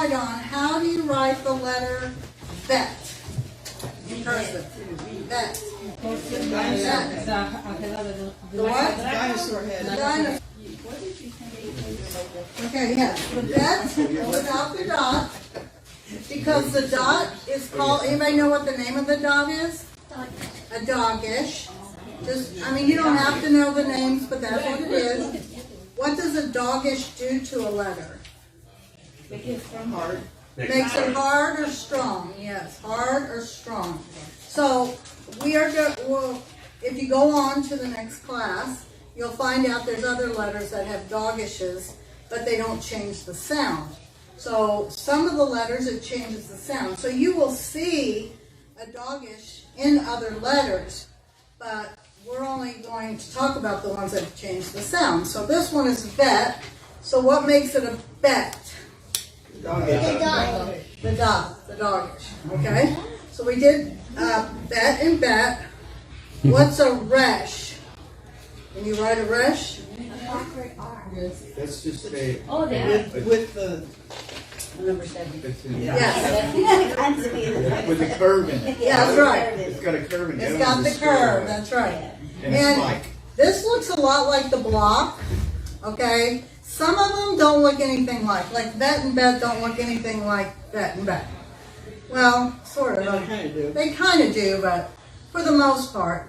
decide on how do you write the letter bet in cursive? Bet. The what? Dinosaur head. The dinosaur. Okay, yes. The bet without the dot. Because the dot is called, anybody know what the name of the dot is? A doggish. I mean, you don't have to know the names, but that's what it is. What does a doggish do to a letter? Make it hard. Makes it hard or strong. Yes, hard or strong. So we are going. Well, if you go on to the next class, you'll find out there's other letters that have doggishes, but they don't change the sound. So some of the letters it changes the sound. So you will see a doggish in other letters, but we're only going to talk about the ones that have changed the sound. So this one is bet. So what makes it a bet? The doggish. Okay? So we did bet and bet. What's a resh? Can you write a resh? That's just a With the Number 7. Yes. with a curve in it. Yeah, that's right. It's got a curve in it. It's got the curve. That's right. And a spike. This looks a lot like the block. Okay? Some of them don't look anything like bet and bet don't look anything like bet and bet. Well, sort of. They kind of do. They kind of do, but for the most part.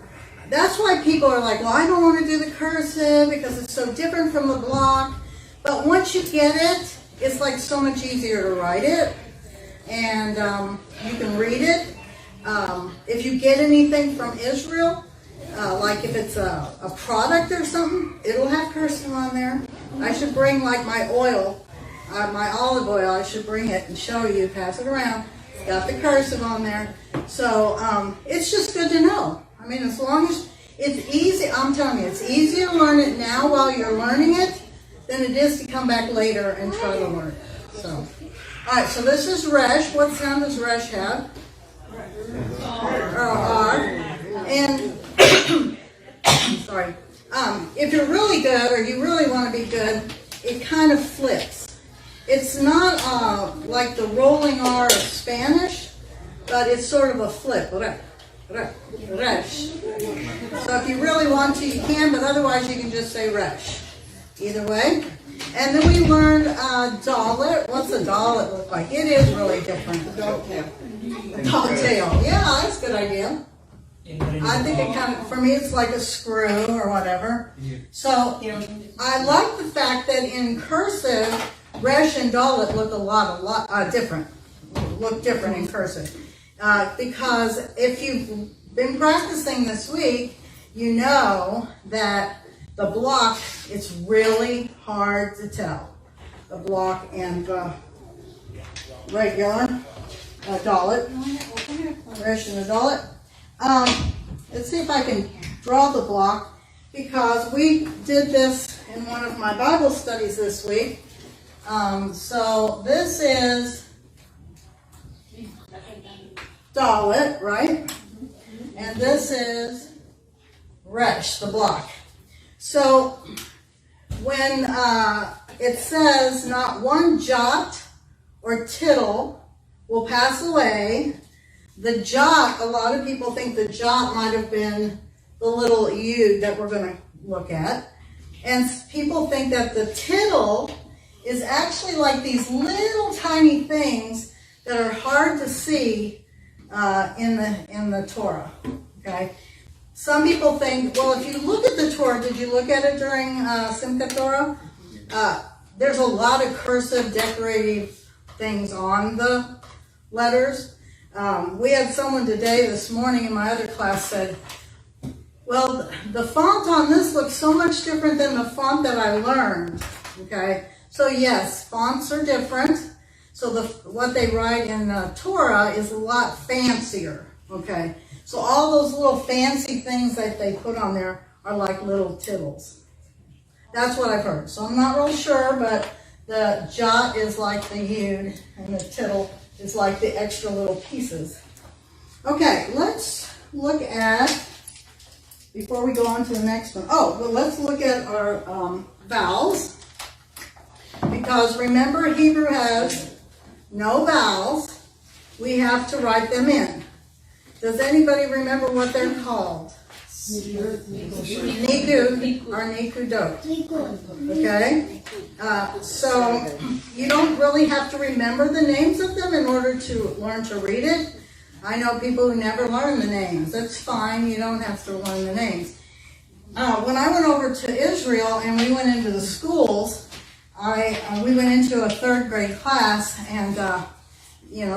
That's why people are like, well, I don't want to do the cursive because it's so different from the block. But once you get it, it's like so much easier to write it. And you can read it. If you get anything from Israel, like if it's a product or something, it'll have cursive on there. I should bring like my oil, my olive oil, I should bring it and show you, pass it around. It's got the cursive on there. So it's just good to know. I mean, as long as it's easy, I'm telling you, it's easier to learn it now while you're learning it than it is to come back later and try to learn it. So, all right, so this is resh. What sound does resh have? R. And, sorry, if you're really good or you really want to be good, it kind of flips. It's not like the rolling R of Spanish, but it's sort of a flip. Resh. So if you really want to, you can, but otherwise you can just say resh. Either way. And then we learned dollet. What's a dollet look like? It is really different. the dog tail. A dog tail. Yeah, that's a good idea. I think it kind of, for me, it's like a screw or whatever. So I like the fact that in cursive, resh and dollet look a lot different. Look different in cursive. Because if you've been practicing this week, you know that the block, it's really hard to tell. The block and the regular dollet. Resh and the dollet. Let's see if I can draw the block, because we did this in one of my Bible studies this week. So this is dollet, right? And this is resh, the block. So when it says not one jot or tittle will pass away, the jot, a lot of people think the jot might have been the little yud that we're going to look at. And people think that the tittle is actually like these little tiny things that are hard to see in the Torah. Okay? Some people think, well, if you look at the Torah, did you look at it during Simchat Torah? There's a lot of cursive decorative things on the letters. We had someone today, this morning in my other class, said, well, the font on this looks so much different than the font that I learned. Okay? So yes, fonts are different. So what they write in Torah is a lot fancier. Okay? So all those little fancy things that they put on there are like little tittles. That's what I've heard. So I'm not real sure, but the jot is like the yud, and the tittle is like the extra little pieces. Okay, let's look at, before we go on to the next one. Oh, well, let's look at our vowels. Because remember, Hebrew has no vowels, we have to write them in. Does anybody remember what they're called? Niku or nikudot. Okay? So you don't really have to remember the names of them in order to learn to read it. I know people who never learn the names. That's fine. You don't have to learn the names. When I went over to Israel and we went into the schools, we went into a 3rd grade class, and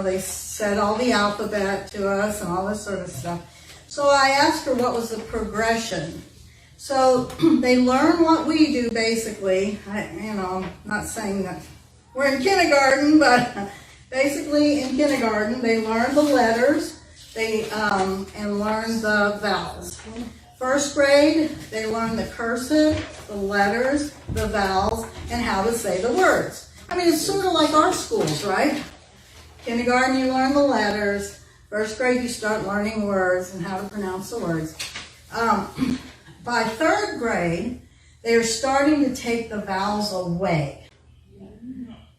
they said all the alphabet to us and all this sort of stuff. So I asked her what was the progression. So they learn what we do basically. Not saying that we're in kindergarten, but basically in kindergarten they learn the letters, and learn the vowels. 1st grade, they learn the cursive, the letters, the vowels, and how to say the words. I mean, it's sort of like our schools, right? Kindergarten, you learn the letters. 1st grade, you start learning words and how to pronounce the words. By 3rd grade, they are starting to take the vowels away.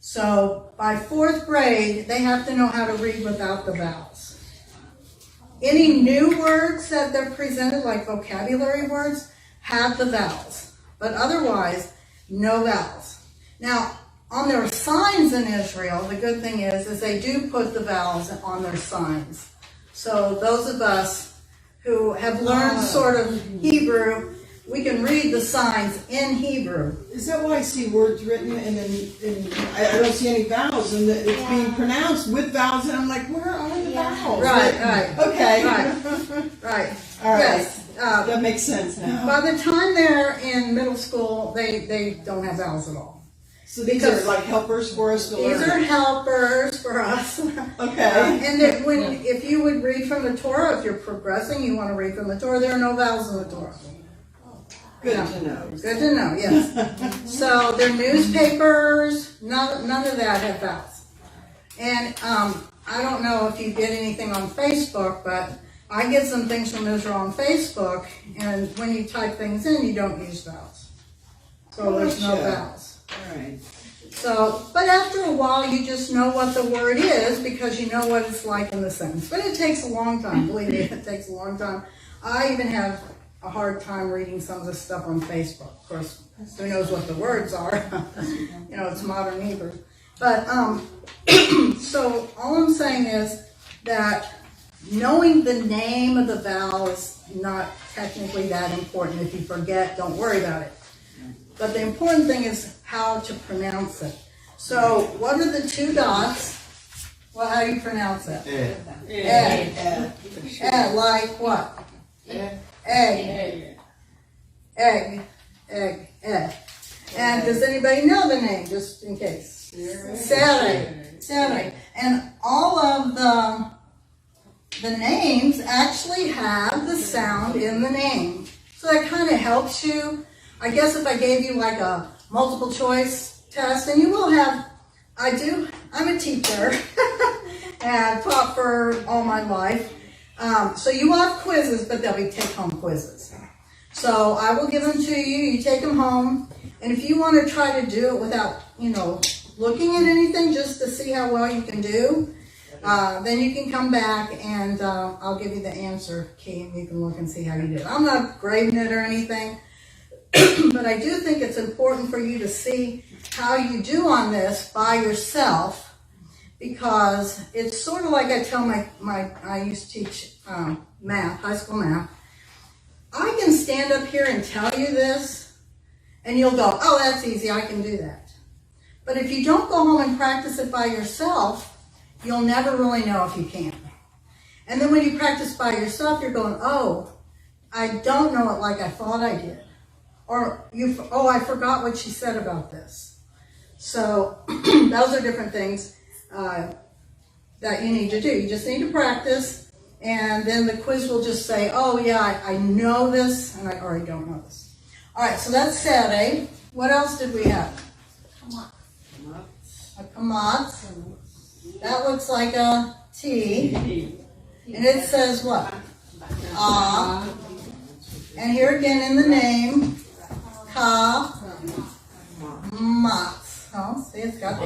So by 4th grade, they have to know how to read without the vowels. Any new words that they're presented, like vocabulary words, have the vowels. But otherwise, no vowels. Now, on their signs in Israel, the good thing is they do put the vowels on their signs. So those of us who have learned sort of Hebrew, we can read the signs in Hebrew. Is that why I see words written and then I don't see any vowels, and it's being pronounced with vowels, and I'm like, where are the vowels? Right. Okay. Right. All right. Yes. That makes sense now. By the time they're in middle school, they don't have vowels at all. So these are like helpers for us to learn. These are helpers for us. Okay. And if you would read from the Torah, if you're progressing, you want to read from the Torah, there are no vowels in the Torah. Good to know. Good to know, yes. So their newspapers, none of that have vowels. And I don't know if you get anything on Facebook, but I get some things from Israel on Facebook, and when you type things in, you don't use vowels. So there's no vowels. All right. So, but after a while, you just know what the word is because you know what it's like in the sentence. But it takes a long time. Believe me, it takes a long time. I even have a hard time reading some of this stuff on Facebook. Of course, who knows what the words are? It's modern Hebrew. But, so all I'm saying is that knowing the name of the vowel is not technically that important. If you forget, don't worry about it. But the important thing is how to pronounce it. So, what are the 2 dots? Well, how do you pronounce it? Egg. Like what? Egg. And does anybody know the name, just in case? Sere. And all of the names actually have the sound in the name. So that kind of helps you. I guess if I gave you like a multiple choice test, and you will have, I'm a teacher, and I've taught for all my life. So you will have quizzes, but they'll be take-home quizzes. So I will give them to you, you take them home, and if you want to try to do it without, looking at anything, just to see how well you can do, then you can come back and I'll give you the answer key, and you can look and see how you did. I'm not grading it or anything. But I do think it's important for you to see how you do on this by yourself, because it's sort of like I tell I used to teach math, high school math. I can stand up here and tell you this, and you'll go, oh, that's easy, I can do that. But if you don't go home and practice it by yourself, you'll never really know if you can. And then when you practice by yourself, you're going, oh, I don't know it like I thought I did. Or, I forgot what she said about this. So, those are different things that you need to do. You just need to practice, and then the quiz will just say, oh yeah, I know this, and I already don't know this. All right, so that's Saturday. What else did we have? A kamatz. That looks like a T. And it says what? Ah. And here again in the name, ka, matz. Oh, see, it's got the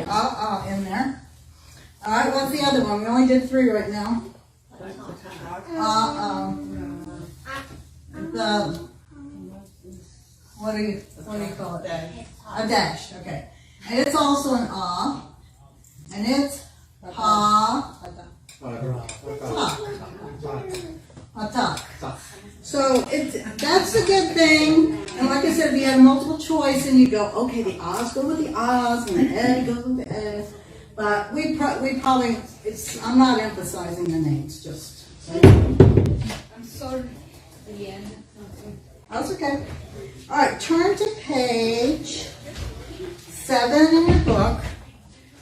in there. All right, what's the other one? We only did 3 right now. The what do you call it? A dash. Okay, and it's also an ah, and it's ha, attack. So that's a good thing. And like I said, if you have multiple choice and you go, okay, the ahs go with the ahs and the ed goes with the ed. But we probably, I'm not emphasizing the names, just. I'm sorry. Yeah. That's okay. All right, turn to page 7 in your book.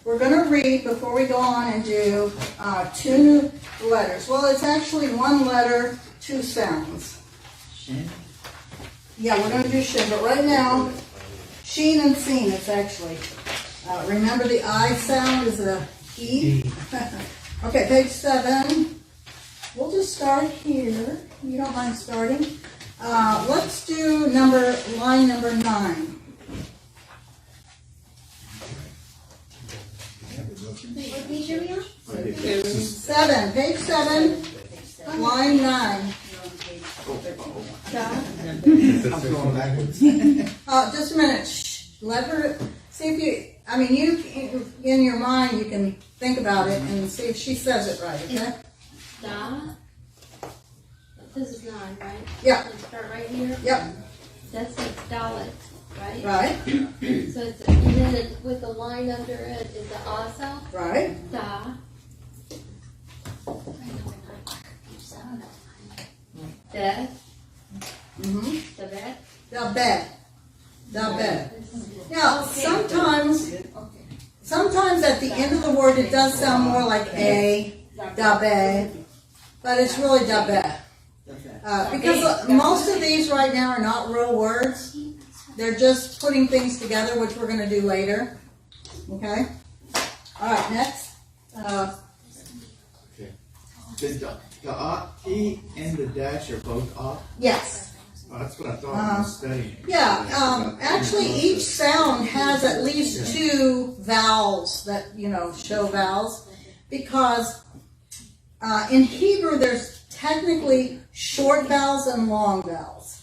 We're going to read before we go on and do 2 letters. Well, it's actually 1 letter, 2 sounds. Shin? Yeah, we're going to do shin, but right now, sheen and seen, it's actually. Remember the I sound is a E? Okay, page 7. We'll just start here. You don't mind starting? Let's do line number 9. What page are we on? 7, page 7, line 9. I'm going backwards. Just a minute. Shh. Let her see if you. I mean, you in your mind you can think about it and see if she says it right. Okay. Da. This is 9, right? Yeah. Let's start right here. Yep. That's a dalit, right? Right. So it's, and then with the line under it is the ah sound. Right. Da. De. Mhm. The bed. The bed. The bed. Now, sometimes at the end of the word it does sound more like a, da bed, but it's really da bed. Because most of these right now are not real words. They're just putting things together, which we're going to do later. Okay? All right, next. Okay. The T and the dash are both off? Yes. Oh, that's what I thought I was studying. Yeah, actually each sound has at least 2 vowels that, show vowels. Because in Hebrew there's technically short vowels and long vowels.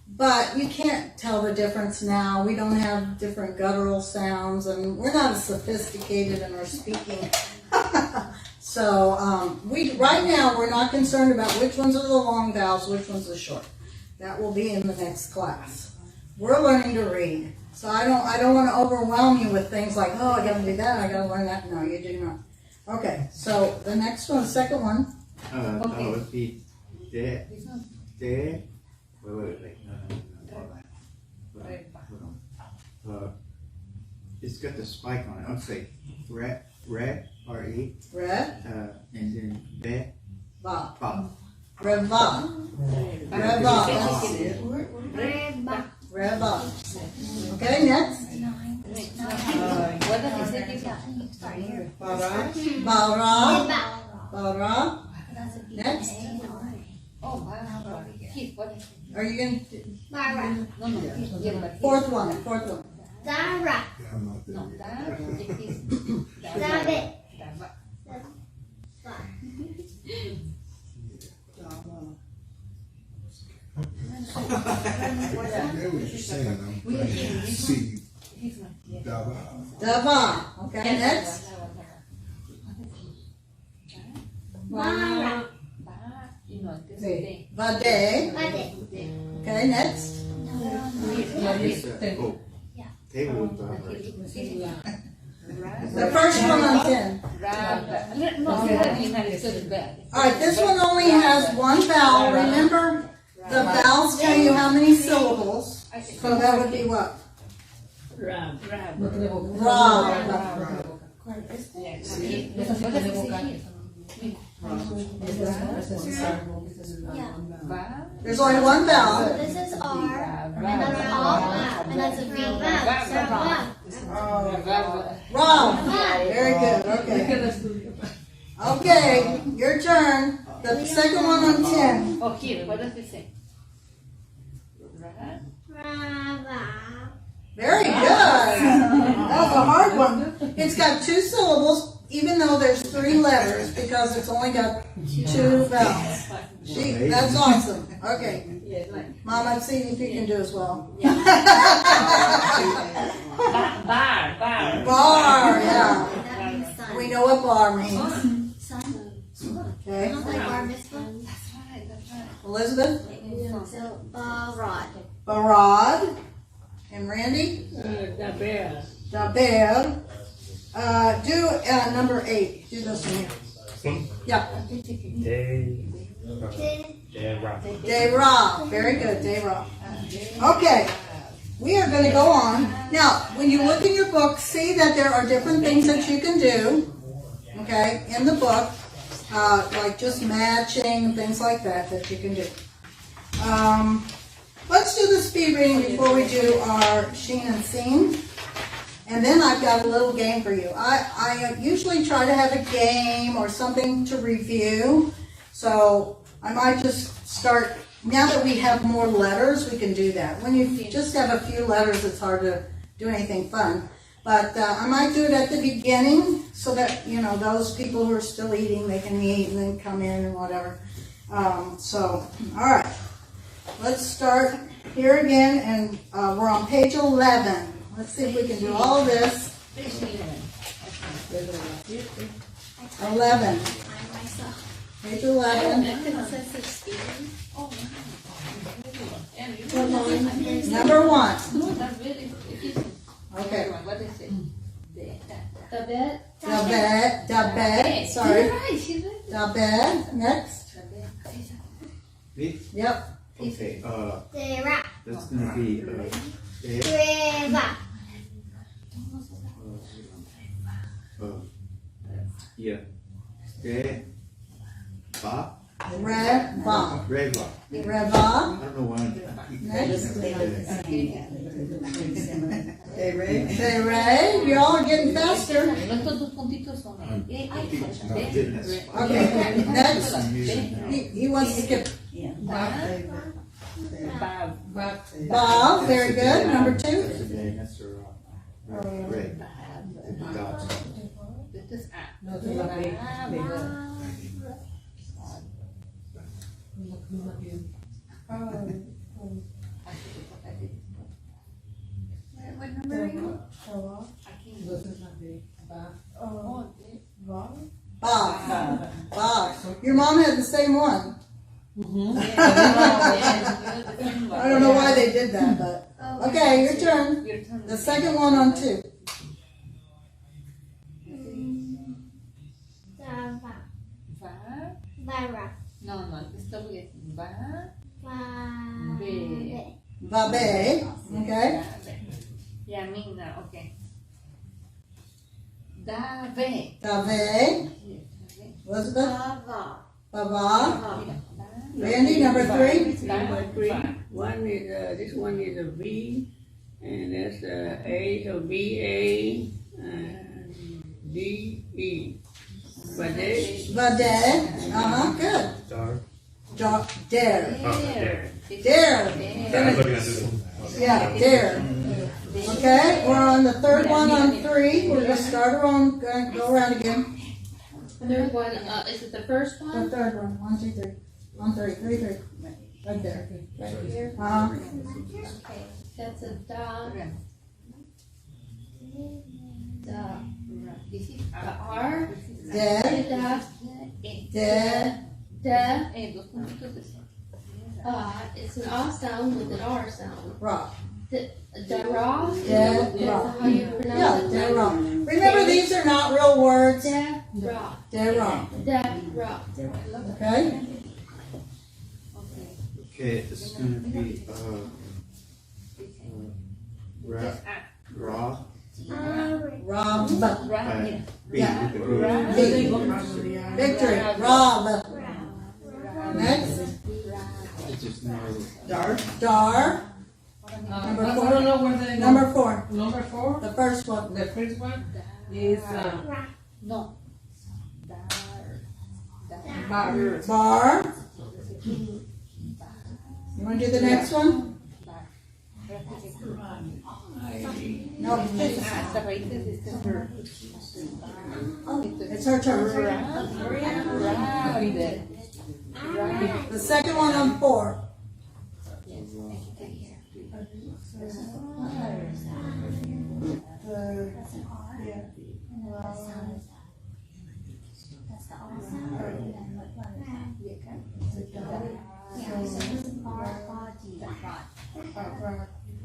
But you can't tell the difference now. We don't have different guttural sounds and we're not as sophisticated in our speaking. So right now we're not concerned about which ones are the long vowels, which ones are short. That will be in the next class. We're learning to read. So I don't want to overwhelm you with things like, oh, I got to do that, I got to learn that. No, you do not. Okay, so the next one, the second one. That would be de. Wait. Hold on. It's got the spike on it. I'll say re, R-E. Red. And then be, Va. ba. Reva. Reva. Reva. Okay, next. Bara. Bara. Next. Are you going to? Fourth one. Dara. David. I know what you're saying. I'm trying to see. Dava. Okay, next. Mara. Vade. Okay, next. Table. The first one on 10. All right, this one only has 1 vowel. Remember, the vowels tell you how many syllables. So that would be what? Ra. There's only 1 vowel. So this is R, and that's an R, and that's a V. Ra. Very good. Okay. Okay, your turn. The second one on 10. Oh, here, what does it say? Very good. That was a hard one. It's got 2 syllables. even though there's 3 letters, because it's only got 2 vowels. Gee, that's awesome. Okay. Mom, let's see if you can do as well. Bar. Bar, yeah. That means sun. We know what bar means. Sun. Okay. Like bar mitzvah. Elizabeth? So, rod. Barad. And Randy? Daber. Daber. Do number 8. Do this one here. Yeah. Dera. Very good, Dera. Okay. We are going to go on. Now, when you look in your book, see that there are different things that you can do, okay, in the book, like just matching, things like that you can do. Let's do the speed reading before we do our sheen and seen. And then I've got a little game for you. I usually try to have a game or something to review. So I might just start, now that we have more letters, we can do that. When you just have a few letters, it's hard to do anything fun. But I might do it at the beginning so that, you know, those people who are still eating, they can eat and then come in and whatever. All right. Let's start here again, and we're on page 11. Let's see if we can do all of this. 11. I myself. Page 11. Number 1. Okay. What is it? The bed. The bed. Sorry. You're right, she's right. The bed. Next. Me? Yep. Okay, Dera. that's gonna be, Reva. yeah. Ba? Reva. Reva. Reva. I don't know why. Next. Hey, Ray. Say Ray. You all are getting faster. No todos os puntitos son. Okay. Next. He wants to skip. Bob. Very good. Number 2. That's red. Dots. This is what number are you? Bob. Bob. Your mom had the same one. I don't know why they did that, but okay, your turn. The second one on 2. Vara. No, stop with ba. Babe. Okay. Yeah, Mina, okay. Dave. Dave. Elizabeth. Bava. Baba. Randy, number 3. One is this one is a V, and that's A, so B-A, D-E. Bade. Bade. Good. Dare. Dare. Dare. Yeah, dare. Okay, we're on the third one on 3. We're going to start her on, go around again. Third one, is it the first The one? third one. 1, 2, 3. On 3. 3, 3. Right there. Right here? Okay, that's a da. This is The R. Dead. Da. Dead. Da. dos puntitos de It's an A sound with an R sound. Rock. Da-ra. Dead. That's Rock. how you Yeah, pronounce dead it. rock. Remember, these are not real words. Da-ra. Dead rock. Da-ra. Okay? Okay, it's gonna be, raw. Rob. B. Yeah. Victory. Rob. Next. It's just no. Dar. Dar. Number I 4. don't know where they go. Number 4. Number 4, The first one. the first one is No. bar. Bar. You want to do the next one? No, Ah, esta raíz es este verb. it's her turn. Ride. The second one on 4.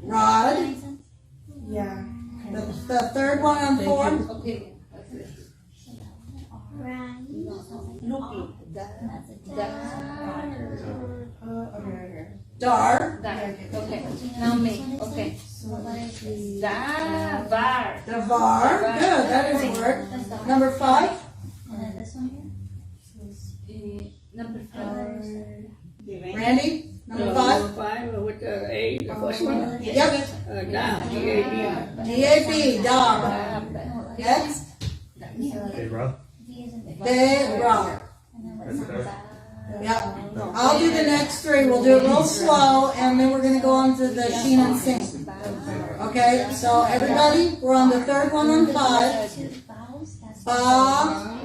Rod. Yeah. The third one on 4. Okay. Looking. Dar. Okay. Now me. Okay. Var. Davar. Good, that is a word. Number 5. Number 5. Randy. Number 5. Number 5 with the A, the first one. Yep. Da, D-A-B. D-A-B. Dar. Next. Hey, Rob. Berar. Yep. I'll do the next 3. We'll do it real slow, and then we're going to go on to the sheen and sing. Okay, so everybody, we're on the third one on 5. Ba-rod.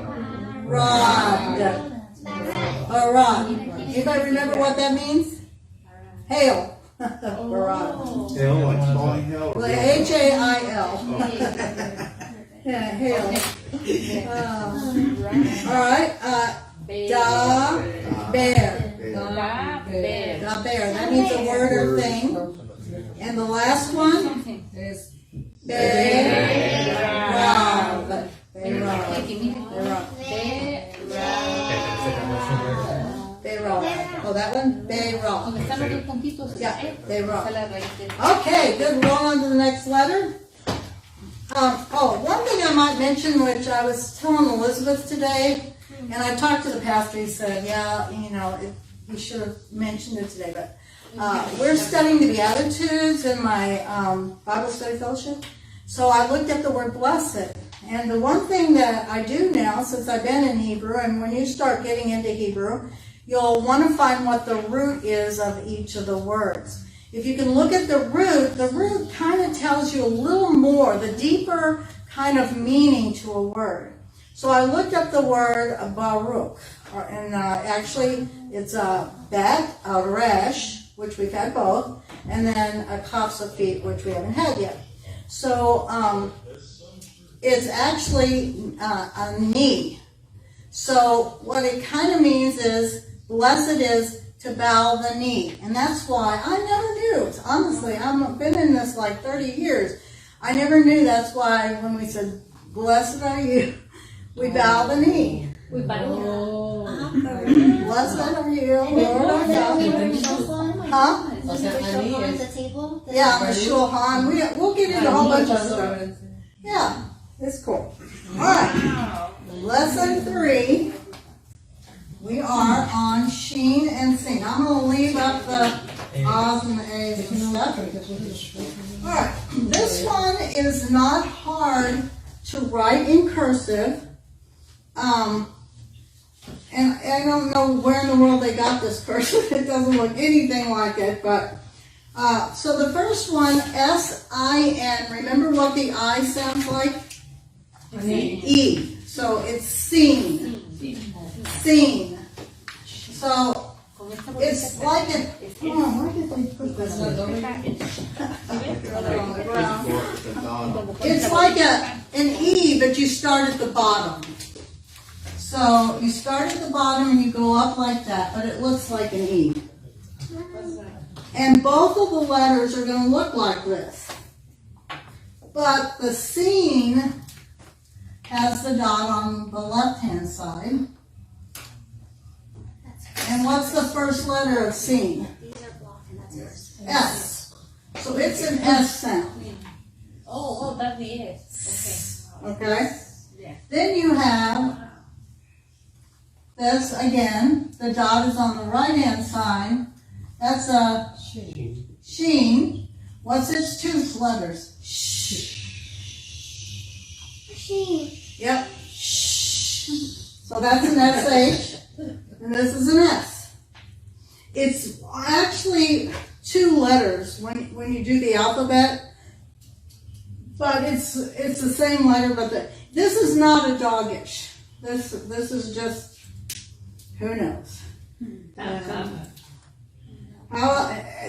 Barad. Anybody remember what that means? Hail. Barad. Hell, like falling hell. Well, H-A-I-L. Yeah, hail. All right. Da bear. Da bear. That means a word or thing. And the last one is bear. Oh, that one? Bear. Están los puntitos. Yeah, bear. Esa es la raíz. Okay, good. Roll on to the next letter. One thing I might mention, which I was telling Elizabeth today, and I talked to the pastor, he said, yeah, he should have mentioned it today, but we're studying the Beatitudes in my Bible study fellowship. So I looked at the word blessed. And the one thing that I do now, since I've been in Hebrew, and when you start getting into Hebrew, you'll want to find what the root is of each of the words. If you can look at the root kind of tells you a little more, the deeper kind of meaning to a word. So I looked up the word Baruch, and actually it's a bet, a resh, which we've had both, and then a kaf safit, which we haven't had yet. So it's actually a knee. So what it kind of means is, blessed is to bow the knee. And that's why I never knew. Honestly, I've been in this like 30 years. I never knew that's why when we said, blessed are you, we bow the knee. We bow. Blessed are you, Lord our God. Huh? Yeah, the shulchan. We'll get into a whole bunch of stuff. Yeah, it's cool. All right. Lesson 3. We are on sheen and sing. I'm going to leave up the ahs and the a's and stuff. All right. This one is not hard to write in cursive. And I don't know where in the world they got this cursive. It doesn't look anything like it. But so the first one, S-I-N. Remember what the I sounds like? E. So it's seen. Seen. So it's like an. Where did they put this? On the ground. It's like an E, but you start at the bottom. So you start at the bottom and you go up like that, but it looks like an E. And both of the letters are going to look like this. But the seen has the dot on the left-hand side. And what's the first letter of seen? S. So it's an S sound. Oh, that's the S. Okay? Then you have this again. The dot is on the right-hand side. That's a sheen. What's its two letters? Sheen. Yep. So that's an SH, and this is an S. It's actually two letters when you do the alphabet, but it's the same letter, but this is not a doggish. This is just, who knows?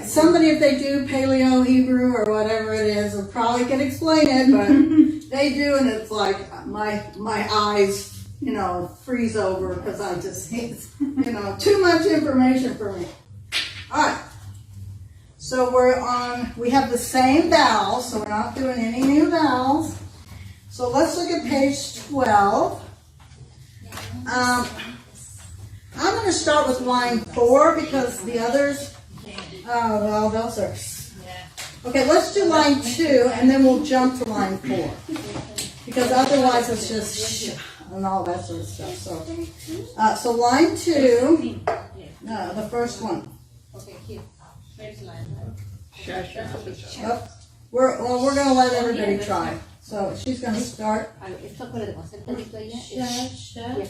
Somebody, if they do Paleo Hebrew or whatever it is, will probably can explain it, but they do, and it's like my eyes, freeze over because I just hate, too much information for me. All right. So we have the same vowels, so we're not doing any new vowels. So let's look at page 12. I'm going to start with line 4 because the others, those are. Okay, let's do line 2 and then we'll jump to line 4. Because otherwise it's just sh and all that sort of stuff. So line 2, the first one. Okay, here. First line. We're going to let everybody try. So she's going to start. Esto acuérdate, con hacer palito allá.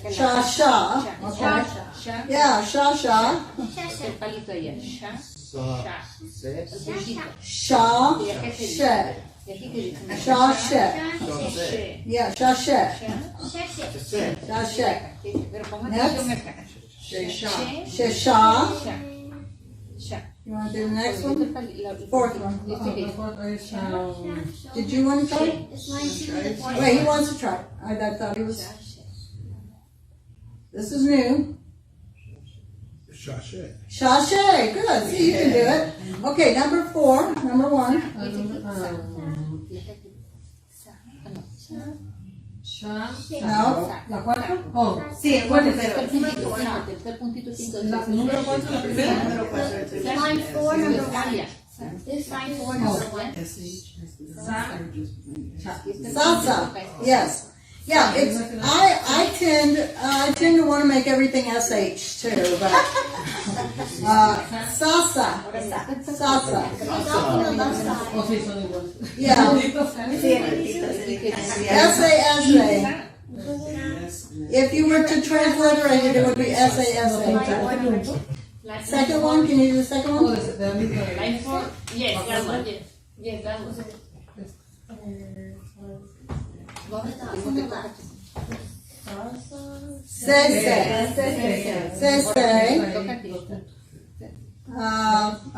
Sha, sha. Okay. Yeah, sha, sha. El palito allá. Sha, sha. Se. Sha, she. Y aquí que dice. Sha, she. She. Yeah, sha, she. Se. Sha, she. Pero ponga atención acá. She, sha. She, sha. Sha. You want to do the next one? Fourth one. Este Did you want to try? It's line 2 to the fourth. Wait, he wants to try. I thought he was. This is new. Sachet. Sashay, good. See, you can do it. Okay, number 4, number 1. No. ¿La cuarta? Oh, sí, el cuarto, pero. tercer puntito quinto. Número 4, la primera. Line 4, number 1. This line 4, number 1. Salsa. Yes. Yeah, it's I tend to want to make everything SH too, but salsa. Salsa. It's off on the left side. Oh, sí, son iguales. Yeah. S-A-S-A. If you were to transliterate it, it would be S-A-S-A. Second one, can you do the second Oh, one? Line 4. Yes, that one. Yes, that one. Say.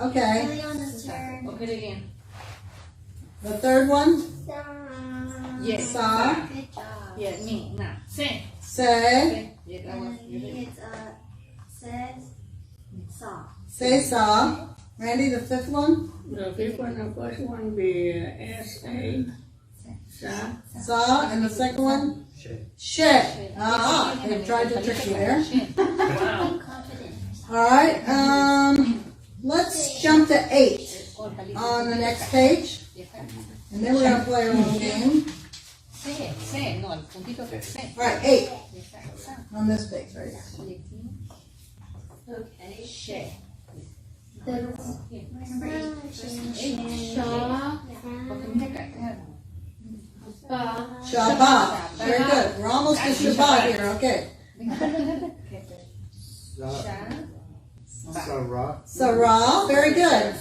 Okay. Leona's turn. Okay, again. The third one? Yes. Sa. Good job. Yeah, me. Now. Say. Say. Yeah, that was. And it's says saw. Say sa. Randy, the fifth one? The fifth one, the first one be S-A. Sa. Sa. And the second one? She. Ah, they tried to trick you there. Wow. Confident. Alright, let's jump to 8 on the next page. And then we're going to play a little game. Say. No, el puntito que say. Alright, 8 on this page right here. Okay. She. Number 8. Shaw. Porque mira acá. Shabbat. Very good. We're almost to Shabbat here, okay. Sarah. Sarah, very good.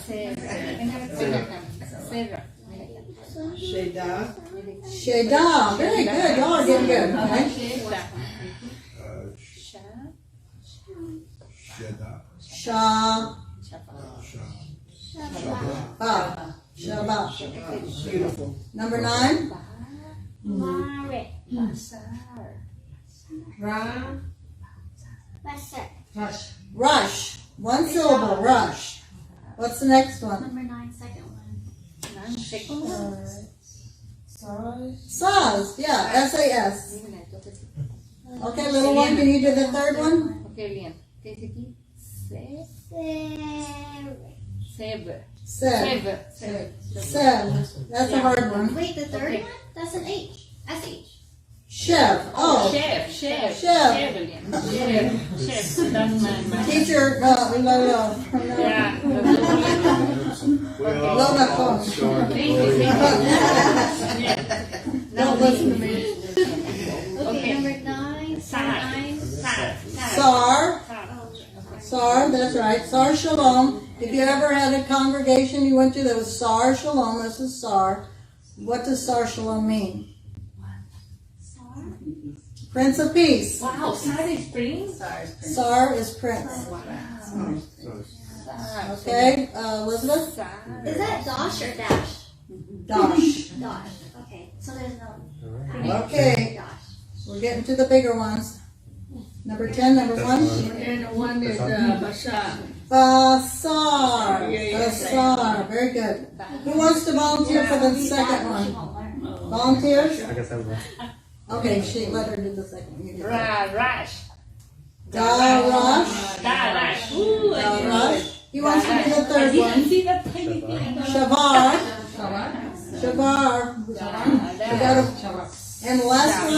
Sheda. Sheda, very good. Y'all are getting good, okay? Sheda. Shabbat. Beautiful. Number 9. Rush. One syllable, rush. What's the next one? Number 9, second one. Saz, yeah, S-A-S. Okay, little one, can you do the third one? Okay, bien. ¿Qué dice aquí? Save. Sev. Save. Sev. That's a hard one. Wait, the third one? That's an H. S-H. Chev. Oh, Chef. Chef. Chef. That's my. teacher, Yeah. Lola phone. Don't listen to me. Okay, number 9. Sar, that's right. Sar Shalom. If you ever had a congregation you went to that was Sar Shalom, this is Sar. What does Sar Shalom mean? Prince of Peace. Wow, Sar is spring? Sar is Prince. So it's Okay, Elizabeth? Is that Dosh or Dash? Dosh. Dosh. Okay, so there's no. Okay. Dosh. We're getting to the bigger ones. Number 10, number 1. And the one is Basar. Basar. Yeah. Basar. Very good. Who wants to volunteer for the second one? Volunteers? I guess I will. Okay, she let her do the second one. You do that. Rash. Darash. Rash. Ooh, I didn't know it. Darash. He wants to do the I third didn't one. see that tiny thing. Shavar. Shavar. We got a, and the last one.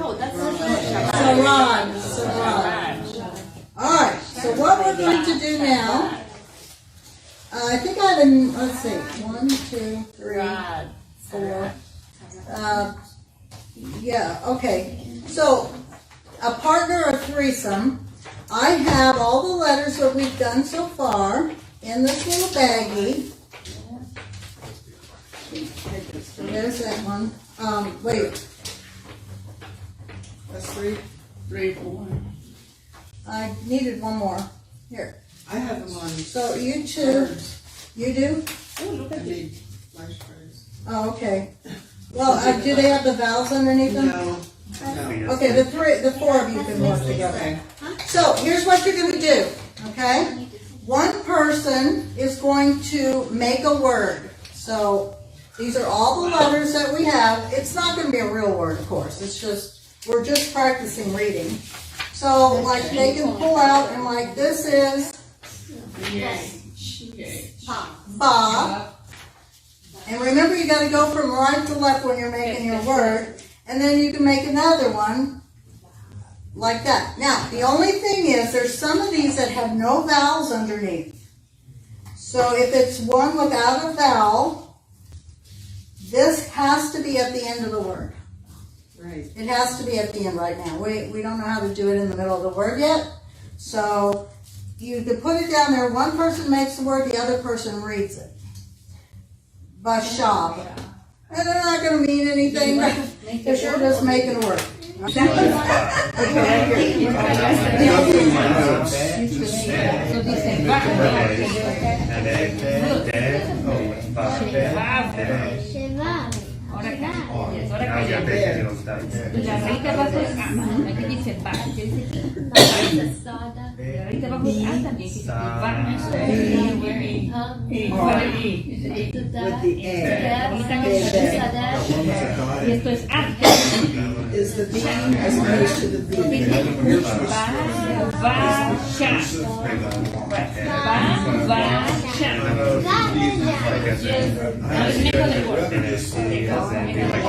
Wow, that's so good. Sarad. Sarad. Alright, so what we're going to do now, I think I have, let's see, 1, 2, 3, 4, yeah, okay. So, a partner or threesome, I have all the letters that we've done so far in this little baggie. So there's that one. Wait, That's 3. 3, 4. I needed one more. Here. I have them on. So you two, you do? I need flashcards. Oh, okay. Well, do they have the vowels underneath them? No. No. Okay, the 4 of you can work together. Okay. So here's what you're gonna do, okay? One person is going to make a word. So these are all the letters that we have. It's not gonna be a real word, of course. It's just, we're just practicing reading. So like they can pull out and like this is ba. And remember you gotta go from right to left when you're making your word. And then you can make another one like that. Now, the only thing is there's some of these that have no vowels underneath. So if it's one without a vowel, this has to be at the end of the word. Right. It has to be at the end right now. We don't know how to do it in the middle of the word yet. So you could put it down there. One person makes the word, the other person reads it. Bashab. And they're not going to mean anything, but they're sure just making a word. Now you're making it on time. La rita abajo es A. Aquí dice ba. ¿Qué dice? Sada. La rita abajo es A también. Que dice ba. With the A. Y esto es A. Is the B as opposed to the B. Ba, sha. Ba, sha. I guess Yes. No, es mejor del word. and it's because then be like